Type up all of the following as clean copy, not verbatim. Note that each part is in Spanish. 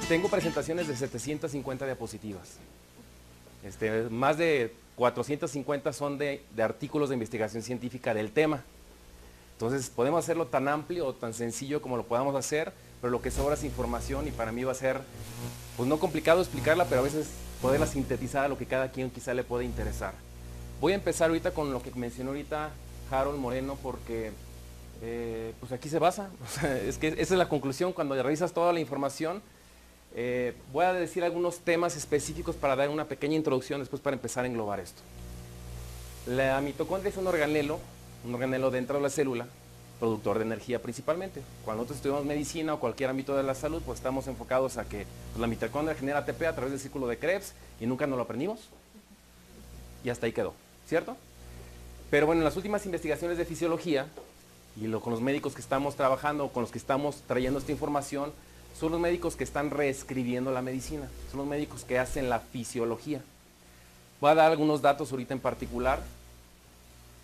Tengo presentaciones de 750 diapositivas. Más de 450 son de artículos de investigación científica del tema. Entonces podemos hacerlo tan amplio o tan sencillo como lo podamos hacer, pero lo que sobra es información y para mí va a ser, pues no complicado explicarla, pero a veces poderla sintetizar a lo que cada quien quizá le puede interesar. Voy a empezar ahorita con lo que mencionó ahorita Harold Moreno porque pues aquí se basa. O sea, es que esa es la conclusión cuando revisas toda la información. Voy a decir algunos temas específicos para dar una pequeña introducción después para empezar a englobar esto. La mitocondria es un organelo dentro de la célula, productor de energía principalmente. Cuando nosotros estudiamos medicina o cualquier ámbito de la salud, pues estamos enfocados a que pues, la mitocondria genera ATP a través del círculo de Krebs y nunca nos lo aprendimos. Y hasta ahí quedó, ¿cierto? Pero bueno, en las últimas investigaciones de fisiología, y con los médicos que estamos trabajando, con los que estamos trayendo esta información, son los médicos que están reescribiendo la medicina, son los médicos que hacen la fisiología. Voy a dar algunos datos ahorita en particular.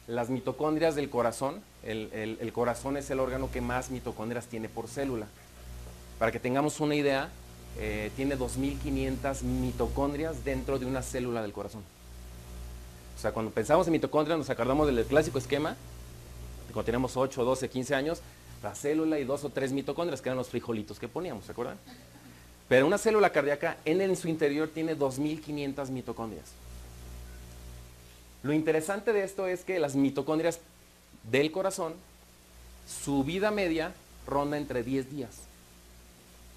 Las mitocondrias del corazón, el corazón es el órgano que más mitocondrias tiene por célula. Para que tengamos una idea, tiene 2500 mitocondrias dentro de una célula del corazón. O sea, cuando pensamos en mitocondrias nos acordamos del clásico esquema, de cuando tenemos 8, 12, 15 años, la célula y 2 o 3 mitocondrias, que eran los frijolitos que poníamos, ¿se acuerdan? Pero una célula cardíaca en su interior tiene 2500 mitocondrias. Lo interesante de esto es que las mitocondrias del corazón, su vida media ronda entre 10 días.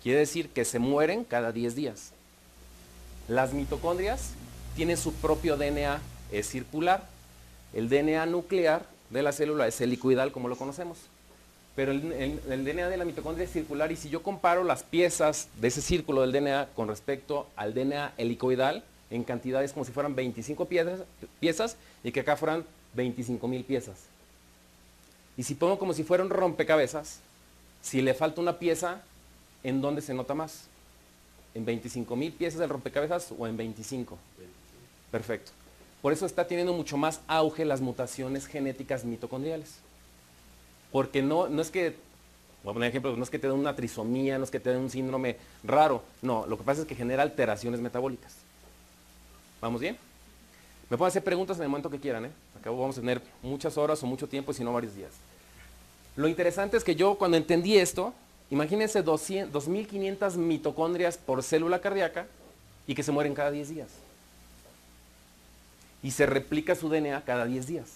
Quiere decir que se mueren cada 10 días. Las mitocondrias tienen su propio DNA, es circular. El DNA nuclear de la célula es helicoidal como lo conocemos. Pero el DNA de la mitocondria es circular y si yo comparo las piezas de ese círculo del DNA con respecto al DNA helicoidal, en cantidades como si fueran 25 piezas y que acá fueran 25,000 piezas. Y si pongo como si fuera un rompecabezas, si le falta una pieza, ¿en dónde se nota más? ¿En 25,000 piezas del rompecabezas o en 25? Perfecto. Por eso está teniendo mucho más auge las mutaciones genéticas mitocondriales. Porque no es que, voy a poner ejemplo, no es que te den una trisomía, no es que te den un síndrome raro, no, lo que pasa es que genera alteraciones metabólicas. ¿Vamos bien? Me pueden hacer preguntas en el momento que quieran, ¿eh? Acá vamos a tener muchas horas o mucho tiempo, si no varios días. Lo interesante es que yo cuando entendí esto, imagínense 2500 mitocondrias por célula cardíaca y que se mueren cada 10 días. Y se replica su DNA cada 10 días.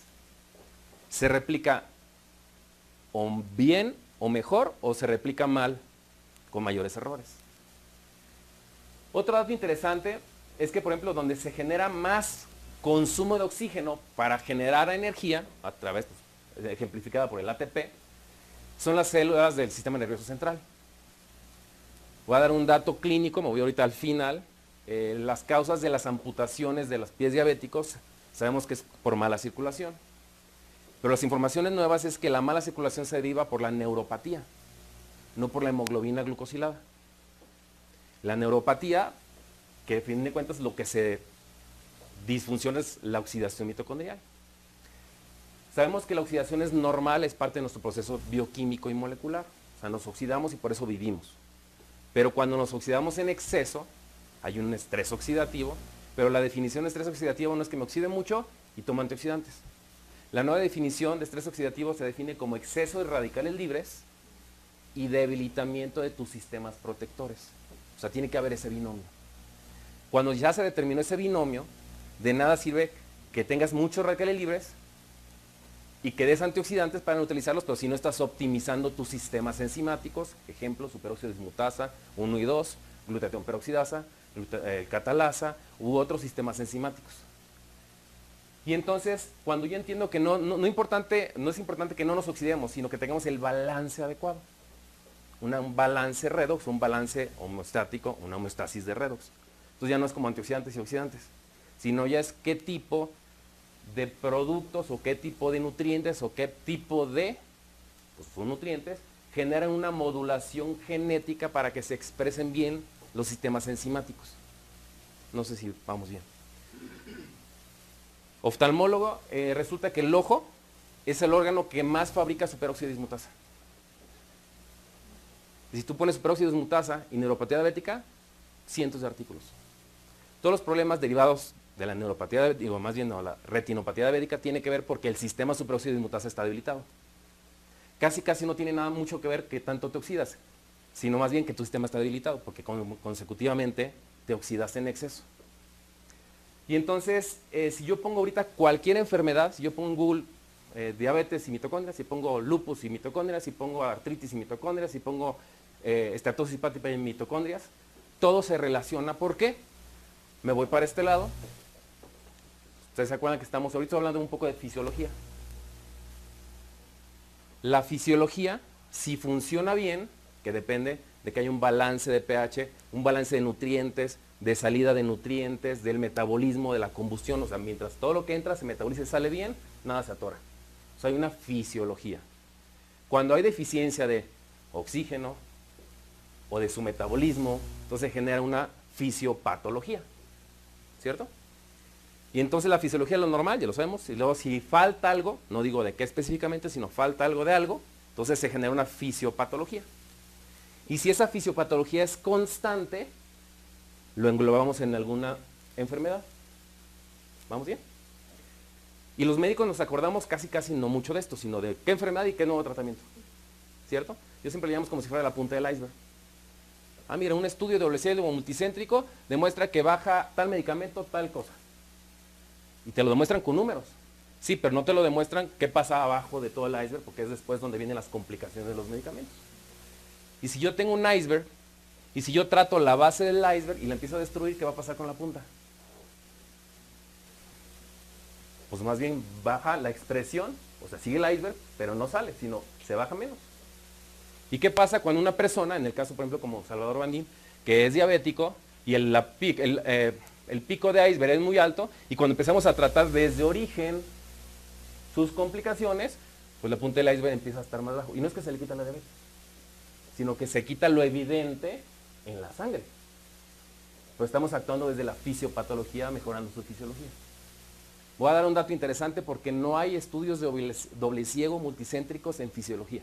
Se replica o bien o mejor o se replica mal con mayores errores. Otro dato interesante es que, por ejemplo, donde se genera más consumo de oxígeno para generar energía, a través, pues, ejemplificada por el ATP, son las células del sistema nervioso central. Voy a dar un dato clínico, me voy ahorita al final. Las causas de las amputaciones de los pies diabéticos, sabemos que es por mala circulación. Pero las informaciones nuevas es que la mala circulación se deriva por la neuropatía, no por la hemoglobina glucosilada. La neuropatía, que a fin de cuentas lo que se disfunciona es la oxidación mitocondrial. Sabemos que la oxidación es normal, es parte de nuestro proceso bioquímico y molecular. O sea, nos oxidamos y por eso vivimos. Pero cuando nos oxidamos en exceso, hay un estrés oxidativo, pero la definición de estrés oxidativo no es que me oxide mucho y tomo antioxidantes. La nueva definición de estrés oxidativo se define como exceso de radicales libres y debilitamiento de tus sistemas protectores. O sea, tiene que haber ese binomio. Cuando ya se determinó ese binomio, de nada sirve que tengas muchos radicales libres y que des antioxidantes para utilizarlos, pero si no estás optimizando tus sistemas enzimáticos, ejemplo, superóxido dismutasa 1 y 2, glutatión peroxidasa, catalasa u otros sistemas enzimáticos. Y entonces, cuando yo entiendo que no es importante que no nos oxidemos, sino que tengamos el balance adecuado. Un balance redox, un balance homeostático, una homeostasis de redox. Entonces ya no es como antioxidantes y oxidantes, sino ya es qué tipo de productos o qué tipo de nutrientes o qué tipo de nutrientes generan una modulación genética para que se expresen bien los sistemas enzimáticos. No sé si vamos bien. Oftalmólogo, resulta que el ojo es el órgano que más fabrica superóxido dismutasa. Y si tú pones superóxido dismutasa y neuropatía diabética, cientos de artículos. Todos los problemas derivados de la neuropatía, digo, más bien no, la retinopatía diabética tiene que ver porque el sistema superóxido dismutasa está debilitado. Casi no tiene nada mucho que ver que tanto te oxidas, sino más bien que tu sistema está debilitado, porque consecutivamente te oxidaste en exceso. Y entonces, si yo pongo ahorita cualquier enfermedad, si yo pongo en Google diabetes y mitocondrias, si pongo lupus y mitocondrias, si pongo artritis y mitocondrias, si pongo esteatosis hepática y mitocondrias, todo se relaciona. ¿Por qué? Me voy para este lado. Ustedes se acuerdan que estamos ahorita hablando un poco de fisiología. La fisiología, si funciona bien, que depende de que haya un balance de pH, un balance de nutrientes, de salida de nutrientes, del metabolismo, de la combustión, o sea, mientras todo lo que entra se metaboliza y sale bien, nada se atora. O sea, hay una fisiología. Cuando hay deficiencia de oxígeno o de su metabolismo, entonces genera una fisiopatología, ¿cierto? Y entonces la fisiología es lo normal, ya lo sabemos, y luego si falta algo, no digo de qué específicamente, sino falta algo de algo, entonces se genera una fisiopatología. Y si esa fisiopatología es constante, lo englobamos en alguna enfermedad. ¿Vamos bien? Y los médicos nos acordamos casi no mucho de esto, sino de qué enfermedad y qué nuevo tratamiento. ¿Cierto? Yo siempre le llamo como si fuera la punta del iceberg. Ah, mira, un estudio de obesidad multicéntrico demuestra que baja tal medicamento, tal cosa. Y te lo demuestran con números. Sí, pero no te lo demuestran qué pasa abajo de todo el iceberg, porque es después donde vienen las complicaciones de los medicamentos. Y si yo tengo un iceberg, y si yo trato la base del iceberg y la empiezo a destruir, ¿qué va a pasar con la punta? Pues más bien baja la expresión, o sea, sigue el iceberg, pero no sale, sino se baja menos. ¿Y qué pasa cuando una persona, en el caso por ejemplo como Salvador Bandín, que es diabético, y el pico de iceberg es muy alto, y cuando empezamos a tratar desde origen sus complicaciones, pues la punta del iceberg empieza a estar más bajo. Y no es que se le quita la diabetes, sino que se quita lo evidente en la sangre. Pues estamos actuando desde la fisiopatología, mejorando su fisiología. Voy a dar un dato interesante porque no hay estudios de doble ciego multicéntricos en fisiología.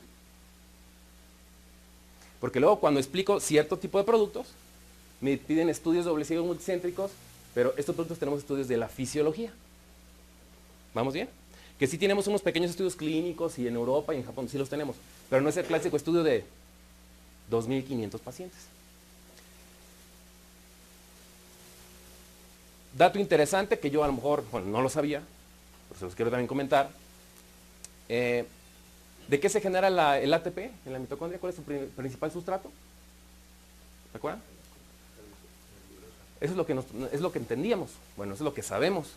Porque luego cuando explico cierto tipo de productos, me piden estudios doble ciego multicéntricos, pero estos productos tenemos estudios de la fisiología. ¿Vamos bien? Que sí tenemos unos pequeños estudios clínicos y en Europa y en Japón sí los tenemos, pero no es el clásico estudio de 2.500 pacientes. Dato interesante que yo a lo mejor, bueno, no lo sabía, pero se los quiero también comentar. ¿De qué se genera el ATP en la mitocondria? ¿Cuál es su principal sustrato? ¿Se acuerdan? Eso es lo que entendíamos. Bueno, eso es lo que sabemos.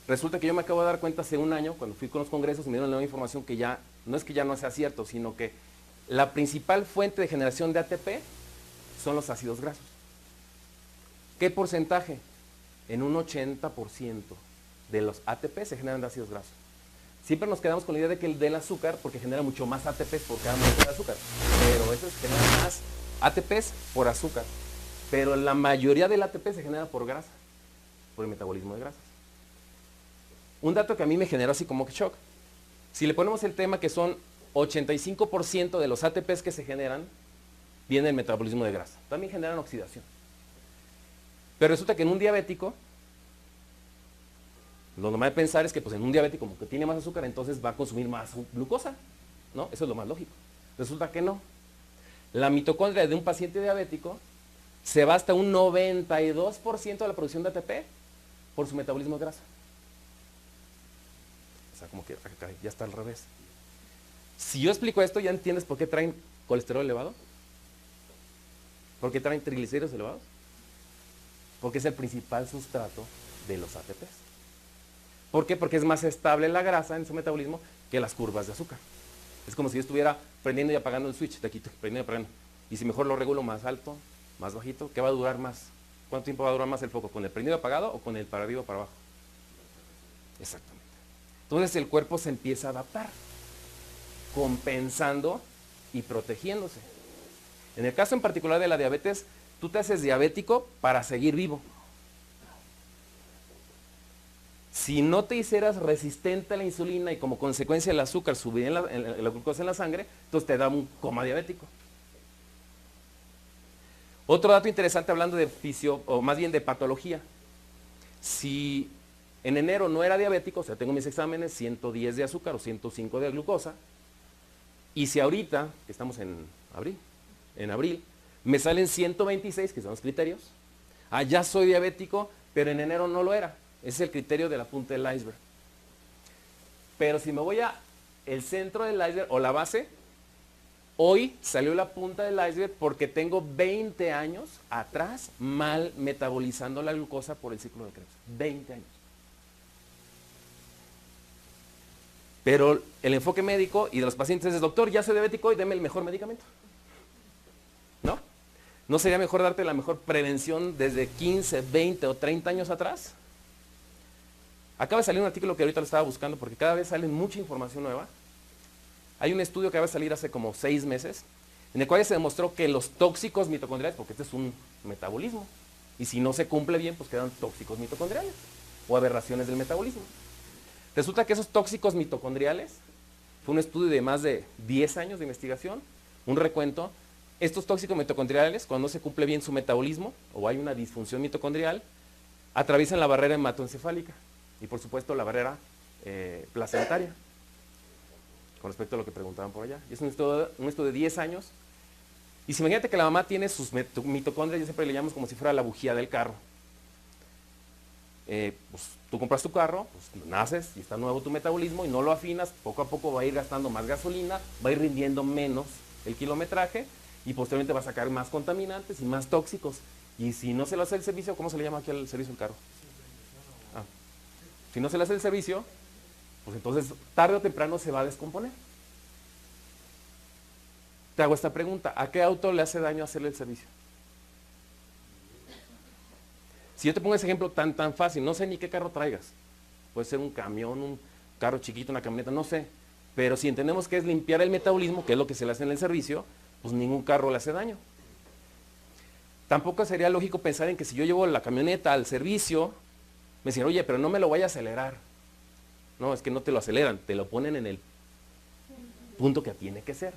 Resulta que yo me acabo de dar cuenta hace un año, cuando fui con los congresos, me dieron la nueva información que ya, no es que ya no sea cierto, sino que la principal fuente de generación de ATP son los ácidos grasos. ¿Qué porcentaje? En un 80% de los ATP se generan de ácidos grasos. Siempre nos quedamos con la idea de que el del azúcar, porque genera mucho más ATPs por cada molécula de azúcar, pero eso es genera más ATPs por azúcar. Pero la mayoría del ATP se genera por grasa, por el metabolismo de grasas. Un dato que a mí me generó así como que shock. Si le ponemos el tema que son 85% de los ATPs que se generan, viene del metabolismo de grasa. También generan oxidación. Pero resulta que en un diabético, lo normal de pensar es que pues, en un diabético como que tiene más azúcar, entonces va a consumir más glucosa, ¿no? Eso es lo más lógico. Resulta que no. La mitocondria de un paciente diabético se va hasta un 92% de la producción de ATP por su metabolismo de grasa. O sea, como que ya está al revés. Si yo explico esto, ¿ya entiendes por qué traen colesterol elevado? ¿Por qué traen triglicéridos elevados? Porque es el principal sustrato de los ATPs. ¿Por qué? Porque es más estable la grasa en su metabolismo que las curvas de azúcar. Es como si yo estuviera prendiendo y apagando el switch de aquí, prendiendo y apagando. Y si mejor lo regulo más alto, más bajito, ¿qué va a durar más? ¿Cuánto tiempo va a durar más el foco? ¿Con el prendido apagado o con el para arriba o para abajo? Exactamente. Entonces el cuerpo se empieza a adaptar, compensando y protegiéndose. En el caso en particular de la diabetes, tú te haces diabético para seguir vivo. Si no te hicieras resistente a la insulina y como consecuencia el azúcar subiría la glucosa en la sangre, entonces te da un coma diabético. Otro dato interesante hablando de o más bien de patología. Si en enero no era diabético, o sea, tengo mis exámenes, 110 de azúcar o 105 de glucosa, y si ahorita, que estamos en abril, me salen 126, que son los criterios, ya soy diabético, pero en enero no lo era. Ese es el criterio de la punta del iceberg. Pero si me voy a el centro del iceberg o la base, hoy salió la punta del iceberg porque tengo 20 años atrás mal metabolizando la glucosa por el ciclo de Krebs. 20 años. Pero el enfoque médico y de los pacientes es, doctor, ya soy diabético y deme el mejor medicamento. ¿No? ¿No sería mejor darte la mejor prevención desde 15, 20 o 30 años atrás? Acaba de salir un artículo que ahorita lo estaba buscando porque cada vez sale mucha información nueva. Hay un estudio que acaba de salir hace como 6 meses, en el cual se demostró que los tóxicos mitocondriales, porque este es un metabolismo, y si no se cumple bien, pues quedan tóxicos mitocondriales o aberraciones del metabolismo. Resulta que esos tóxicos mitocondriales, fue un estudio de más de 10 años de investigación, un recuento, estos tóxicos mitocondriales, cuando no se cumple bien su metabolismo, o hay una disfunción mitocondrial, atraviesan la barrera hematoencefálica, y por supuesto la barrera placentaria, con respecto a lo que preguntaban por allá. Y es un estudio de 10 años, y si imagínate que la mamá tiene sus mitocondrias, yo siempre le llamamos como si fuera la bujía del carro. Pues tú compras tu carro, pues naces y está nuevo tu metabolismo y no lo afinas, poco a poco va a ir gastando más gasolina, va a ir rindiendo menos el kilometraje y posteriormente va a sacar más contaminantes y más tóxicos. Y si no se le hace el servicio, ¿cómo se le llama aquí al servicio del carro? Si no se le hace el servicio, pues entonces tarde o temprano se va a descomponer. Te hago esta pregunta, ¿a qué auto le hace daño hacerle el servicio? Si yo te pongo ese ejemplo tan fácil, no sé ni qué carro traigas. Puede ser un camión, un carro chiquito, una camioneta, no sé. Pero si entendemos que es limpiar el metabolismo, que es lo que se le hace en el servicio, pues ningún carro le hace daño. Tampoco sería lógico pensar en que si yo llevo la camioneta al servicio, me dicen, oye, pero no me lo vaya a acelerar. No, es que no te lo aceleran, te lo ponen en el punto que tiene que ser.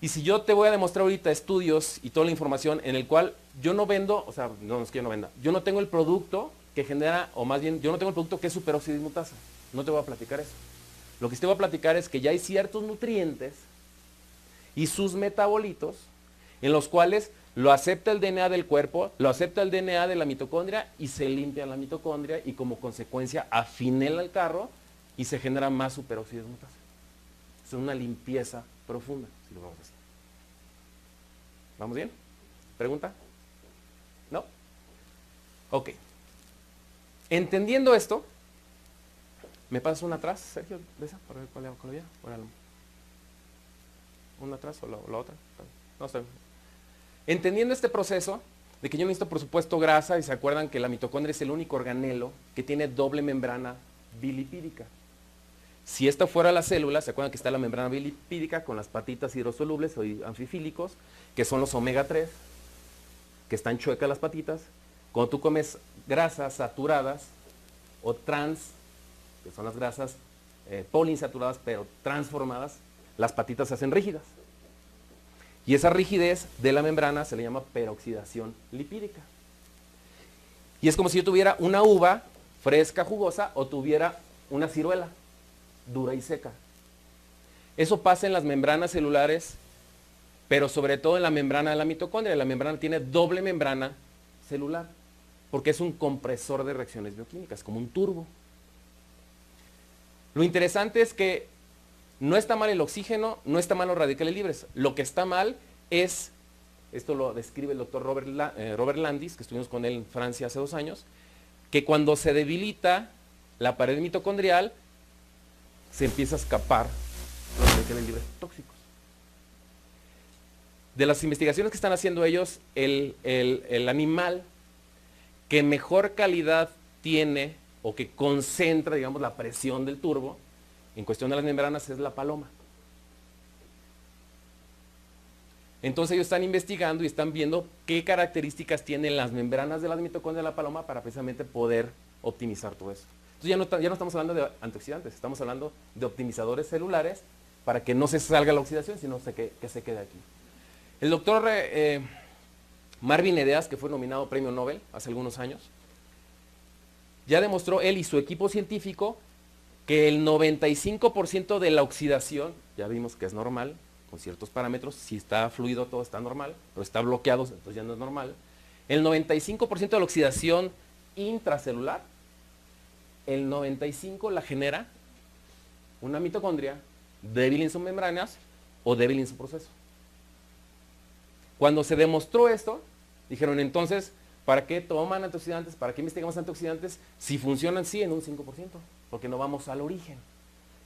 Y si yo te voy a demostrar ahorita estudios y toda la información en el cual yo no vendo, o sea, no es que yo no venda, yo no tengo el producto que genera, o más bien, yo no tengo el producto que es superóxido dismutasa. No te voy a platicar eso. Lo que te voy a platicar es que ya hay ciertos nutrientes y sus metabolitos en los cuales lo acepta el DNA del cuerpo, lo acepta el DNA de la mitocondria y se limpia la mitocondria y como consecuencia afinela el carro y se genera más superóxido dismutasa. Es una limpieza profunda, si lo vamos a hacer. ¿Vamos bien? ¿Pregunta? ¿No? Ok. Entendiendo esto, ¿me pasas una atrás, Sergio, de esa? Para ver cuál había. ¿Una atrás o la otra? No, está bien. Entendiendo este proceso, de que yo necesito, por supuesto, grasa, y se acuerdan que la mitocondria es el único organelo que tiene doble membrana bilipídica. Si esta fuera la célula, se acuerdan que está la membrana bilipídica con las patitas hidrosolubles o anfifílicos, que son los omega 3, que están chuecas las patitas. Cuando tú comes grasas saturadas o trans, que son las grasas poliinsaturadas pero transformadas, las patitas se hacen rígidas. Y esa rigidez de la membrana se le llama peroxidación lipídica. Y es como si yo tuviera una uva fresca, jugosa, o tuviera una ciruela dura y seca. Eso pasa en las membranas celulares, pero sobre todo en la membrana de la mitocondria. La membrana tiene doble membrana celular, porque es un compresor de reacciones bioquímicas, como un turbo. Lo interesante es que no está mal el oxígeno, no está mal los radicales libres. Lo que está mal es, esto lo describe el doctor Robert Landis, que estuvimos con él en Francia hace 2 años, que cuando se debilita la pared mitocondrial, se empieza a escapar los radicales libres tóxicos. De las investigaciones que están haciendo ellos, el animal que mejor calidad tiene o que concentra, digamos, la presión del turbo en cuestión de las membranas es la paloma. Entonces ellos están investigando y están viendo qué características tienen las membranas de las mitocondrias de la paloma para precisamente poder optimizar todo eso. Entonces ya no estamos hablando de antioxidantes, estamos hablando de optimizadores celulares para que no se salga la oxidación, sino que se quede aquí. El doctor Marvin Edeas, que fue nominado premio Nobel hace algunos años, ya demostró él y su equipo científico que el 95% de la oxidación, ya vimos que es normal, con ciertos parámetros, si está fluido todo está normal, pero está bloqueado, entonces ya no es normal. El 95% de la oxidación intracelular, el 95% la genera una mitocondria débil en sus membranas o débil en su proceso. Cuando se demostró esto, dijeron entonces, ¿para qué toman antioxidantes? ¿Para qué investigamos antioxidantes? Si funcionan sí en un 5%, porque no vamos al origen.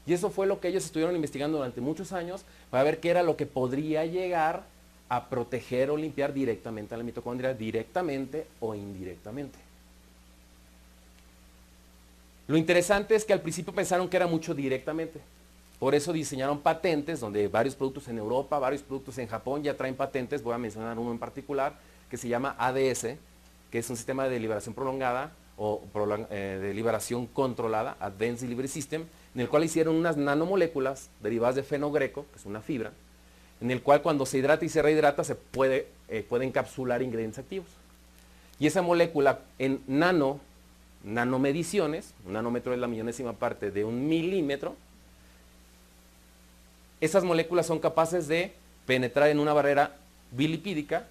Y eso fue lo que ellos estuvieron investigando durante muchos años para ver qué era lo que podría llegar a proteger o limpiar directamente a la mitocondria, directamente o indirectamente. Lo interesante es que al principio pensaron que era mucho directamente. Por eso diseñaron patentes, donde varios productos en Europa, varios productos en Japón ya traen patentes. Voy a mencionar uno en particular que se llama ADS, que es un sistema de liberación prolongada o de liberación controlada, Advanced Delivery System, en el cual hicieron unas nanomoléculas derivadas de fenogreco, que es una fibra, en el cual cuando se hidrata y se rehidrata se puede encapsular ingredientes activos. Y esa molécula en nanomediciones, un nanómetro es la millonésima parte de un milímetro, esas moléculas son capaces de penetrar en una barrera bilipídica,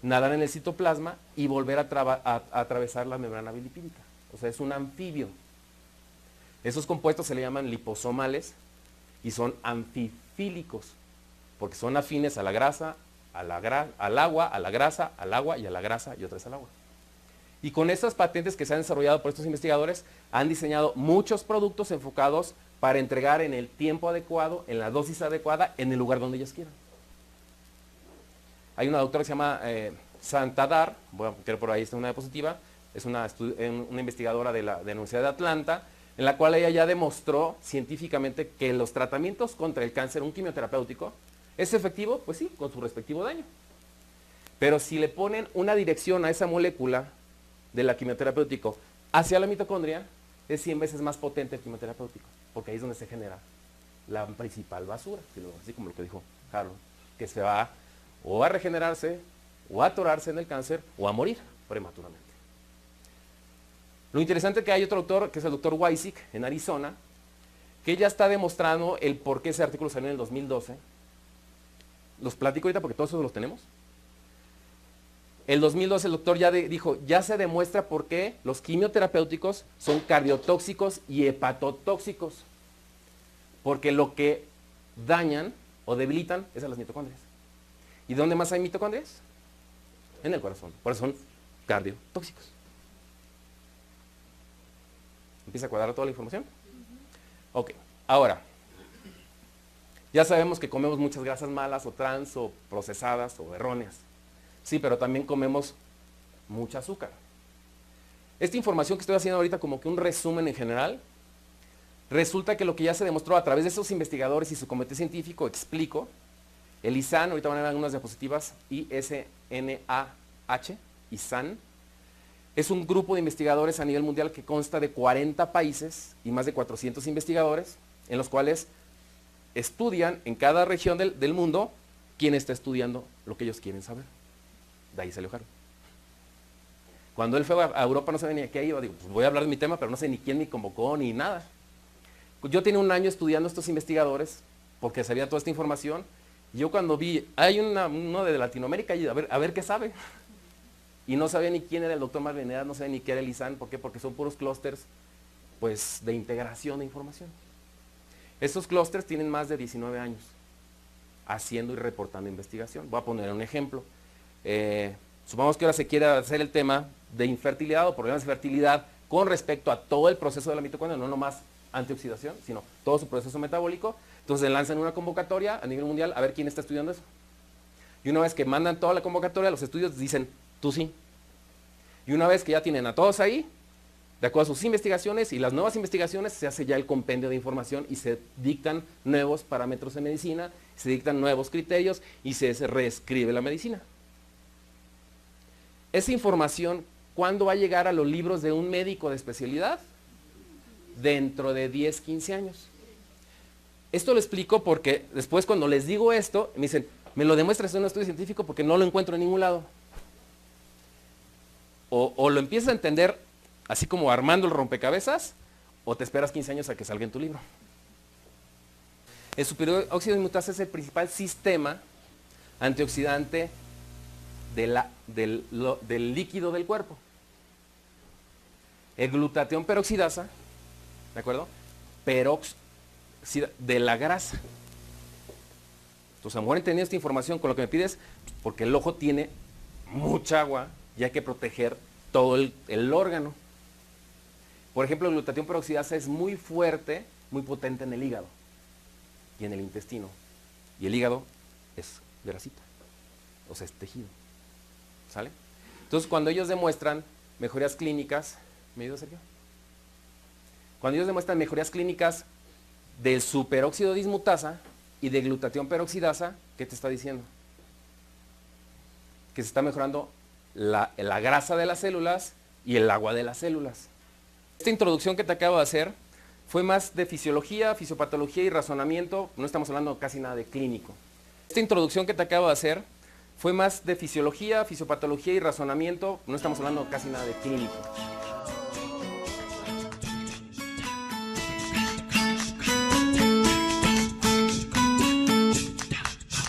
nadar en el citoplasma y volver a atravesar la membrana bilipídica. O sea, es un anfibio. Esos compuestos se le llaman liposomales y son anfifílicos, porque son afines a la grasa, al agua, a la grasa, al agua y a la grasa y otra vez al agua. Y con estas patentes que se han desarrollado por estos investigadores, han diseñado muchos productos enfocados para entregar en el tiempo adecuado, en la dosis adecuada, en el lugar donde ellos quieran. Hay una doctora que se llama Santadar, voy a poner por ahí esta una diapositiva, es una investigadora de la Universidad de Atlanta, en la cual ella ya demostró científicamente que los tratamientos contra el cáncer, un quimioterapéutico, ¿es efectivo? Pues sí, con su respectivo daño. Pero si le ponen una dirección a esa molécula de la quimioterapéutico hacia la mitocondria, es 100 veces más potente el quimioterapéutico, porque ahí es donde se genera la principal basura, así como lo que dijo Harold, que se va o a regenerarse, o a atorarse en el cáncer, o a morir prematuramente. Lo interesante es que hay otro doctor, que es el doctor Weisick, en Arizona, que ya está demostrando el por qué ese artículo salió en el 2012. Los platico ahorita porque todos esos los tenemos. El 2012 el doctor ya dijo, ya se demuestra por qué los quimioterapéuticos son cardiotóxicos y hepatotóxicos. Porque lo que dañan o debilitan es a las mitocondrias. ¿Y dónde más hay mitocondrias? En el corazón. Por eso son cardiotóxicos. ¿Empieza a cuadrar toda la información? Ok, ahora, ya sabemos que comemos muchas grasas malas o trans o procesadas o erróneas. Sí, pero también comemos mucha azúcar. Esta información que estoy haciendo ahorita como que un resumen en general, resulta que lo que ya se demostró a través de esos investigadores y su comité científico, explico, el ISAN, ahorita van a ver algunas diapositivas, ISNAH, ISAN, es un grupo de investigadores a nivel mundial que consta de 40 países y más de 400 investigadores, en los cuales estudian en cada región del mundo quién está estudiando lo que ellos quieren saber. De ahí salió Harold. Cuando él fue a Europa no sabía ni a qué iba, digo, pues voy a hablar de mi tema, pero no sé ni quién me convocó ni nada. Yo tenía un año estudiando a estos investigadores, porque sabía toda esta información, y yo cuando vi, hay uno de Latinoamérica, y a ver qué sabe. Y no sabía ni quién era el doctor Marvin Edeas, no sabía ni qué era el ISAN, ¿por qué? Porque son puros clústeres, pues, de integración de información. Estos clústeres tienen más de 19 años haciendo y reportando investigación. Voy a poner un ejemplo. Supongamos que ahora se quiere hacer el tema de infertilidad o problemas de fertilidad con respecto a todo el proceso de la mitocondria, no nomás antioxidación, sino todo su proceso metabólico. Entonces lanzan una convocatoria a nivel mundial a ver quién está estudiando eso. Y una vez que mandan toda la convocatoria, los estudios dicen, tú sí. Y una vez que ya tienen a todos ahí, de acuerdo a sus investigaciones y las nuevas investigaciones, se hace ya el compendio de información y se dictan nuevos parámetros de medicina, se dictan nuevos criterios y se reescribe la medicina. Esa información, ¿cuándo va a llegar a los libros de un médico de especialidad? Dentro de 10, 15 años. Esto lo explico porque después cuando les digo esto, me dicen, Me lo demuestras en un estudio científico porque no lo encuentro en ningún lado. O lo empiezas a entender así como armando el rompecabezas, o te esperas 15 años a que salga en tu libro. El superóxido dismutasa es el principal sistema antioxidante del líquido del cuerpo. El glutatión peroxidasa, ¿de acuerdo? De la grasa. Entonces, a lo mejor entendiendo esta información con lo que me pides, porque el ojo tiene mucha agua y hay que proteger todo el órgano. Por ejemplo, el glutatión peroxidasa es muy fuerte, muy potente en el hígado y en el intestino. Y el hígado es grasita, o sea, es tejido. ¿Sale? Entonces, cuando ellos demuestran mejorías clínicas, ¿me ayuda, Sergio? Cuando ellos demuestran mejorías clínicas del superóxido dismutasa y de glutatión peroxidasa, ¿qué te está diciendo? Que se está mejorando la grasa de las células y el agua de las células. Esta introducción que te acabo de hacer fue más de fisiología, fisiopatología y razonamiento, no estamos hablando casi nada de clínico. Esta introducción que te acabo de hacer fue más de fisiología, fisiopatología y razonamiento, no estamos hablando casi nada de clínico.